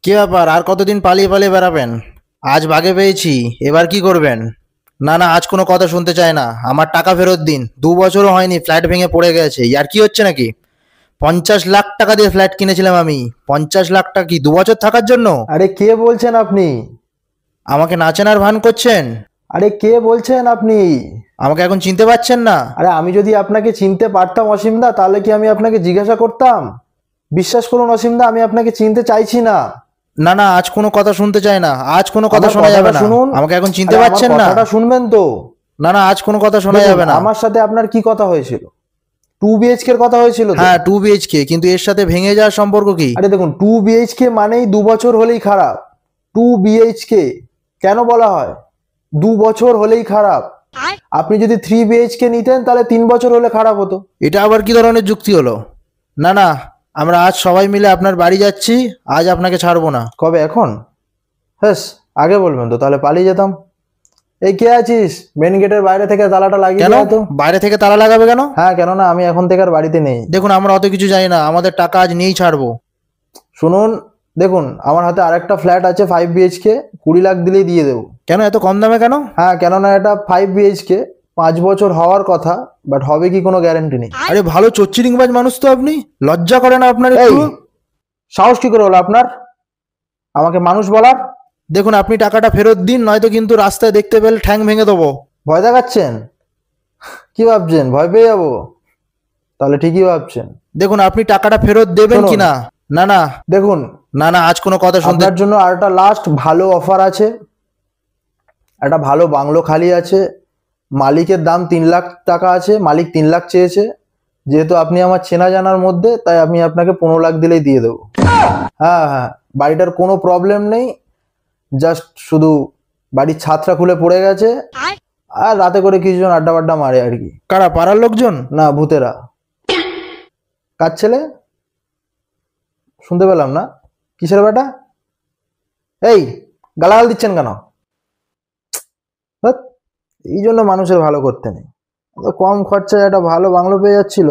কি ব্যাপার, আর কতদিন পালিয়ে পালিয়ে বেড়াবেন? আজ বাগে পেয়েছি, এবার কি করবেন? না না, আজ কোনো কথা শুনতে চাই না। আমার টাকা ফেরত দিন। 2 বছরও হয়নি ফ্ল্যাট ভেঙে পড়ে গেছে, ইয়ার কি হচ্ছে নাকি? 50 লাখ টাকা দিয়ে ফ্ল্যাট কিনেছিলাম আমি। 50 লাখ টাকা কি 2 বছর থাকার জন্য? আরে কে বলছেন আপনি? আমাকে না চেনার ভান করছেন? আরে কে বলছেন আপনি? আমাকে এখন চিনতে পারছেন না? আরে আমি যদি আপনাকে চিনতে পারতাম অসীমদা, তাহলে কি আমি আপনাকে জিজ্ঞাসা করতাম? বিশ্বাস করুন অসীমদা, আমি আপনাকে চিনতে চাইছি না। না না, আজ কোনো কথা শুনতে চাই না। আজ কোনো কথা আমার শোনা যাবে কথাটা না। শুনুন। আমাকে এখন চিনতে আরে আমার পারছেন না? কথাটা শুনবেন তো? না না, আজ কোনো কথা শোনা দেখুন, যাবে না। আমার সাথে আপনার কি কথা হয়েছিল? 2 BHK এর কথা হয়েছিল তো? হ্যাঁ, 2 BHK, কিন্তু এর সাথে ভেঙে যাওয়ার সম্পর্ক কি? আরে দেখুন, 2 BHK মানেই 2 বছর হলেই খারাপ। 2 BHK কেন বলা হয়? 2 বছর হলেই খারাপ। আপনি যদি 3 BHK নিতেন তাহলে 3 বছর হলে খারাপ হতো। এটা আবার কি ধরনের যুক্তি হলো? না না, আমরা আজ সবাই মিলে আপনার বাড়ি যাচ্ছি। আজ আপনাকে ছাড়বো না। কবে? এখন? হ্যাঁ, আগে বলবেন তো, তাহলে পালিয়ে যেতাম। এই কে আছিস? মেন গেটের বাইরে থেকে তালাটা লাগিয়ে কেন? দেয় তো। বাইরে থেকে তালা লাগাবে কেন? হ্যাঁ, কেননা আমি এখন থেকে আর বাড়িতে নেই। দেখুন, আমরা অত কিছু জানি না, আমাদের টাকা আজ নিয়েই ছাড়বো। শুনুন, দেখুন আমার হাতে আরেকটা ফ্ল্যাট আছে 5 BHK, 20 লাখ দিলেই দিয়ে দেবো। কেন এত কম দামে কেন? হ্যাঁ, কেননা এটা 5 BHK, 5 বছর হওয়ার কথা, বাট হবে কি কোনো গ্যারান্টি নেই। আরে ভালো চচ্চিরিংবাজ মানুষ তো আপনি, লজ্জা করে না আপনার এই, একটু? সাহস কি করে হলো আপনার আমাকে মানুষ বলার? দেখুন, আপনি টাকাটা ফেরত দিন, নয়তো কিন্তু রাস্তায় দেখতে পেলে ঠ্যাং ভেঙে দেবো। ভয় দেখাচ্ছেন? কি ভাবছেন ভয় পেয়ে যাবো? তাহলে ঠিকই ভাবছেন। দেখুন, আপনি টাকাটা ফেরত দেবেন শুনুন, কি না? না না, দেখুন না না, আজ কোনো কথা শুনতে। আপনার জন্য আর একটা লাস্ট ভালো অফার আছে। একটা ভালো বাংলো খালি আছে, মালিকের দাম 3 লাখ টাকা আছে, মালিক 3 লাখ চেয়েছে। যেহেতু আপনি আমার চেনা জানার মধ্যে, তাই আমি আপনাকে 15 লাখ দিলেই দিয়ে দেবো। হ্যাঁ হ্যাঁ, বাড়িটার কোনো প্রবলেম নেই, জাস্ট শুধু বাড়ির ছাদটা খুলে পড়ে গেছে, আর রাতে করে কিছুজন আড্ডা বাড্ডা মারে আর কি। কারা, পাড়ার লোকজন? না, ভূতেরা। কার ছেলে? শুনতে পেলাম না। কিসের বেটা? এই, গালাগাল দিচ্ছেন কেন? ধ্যাৎ, এই জন্য মানুষের ভালো করতে নেই। কম খরচায় একটা ভালো বাংলো পেয়ে যাচ্ছিল।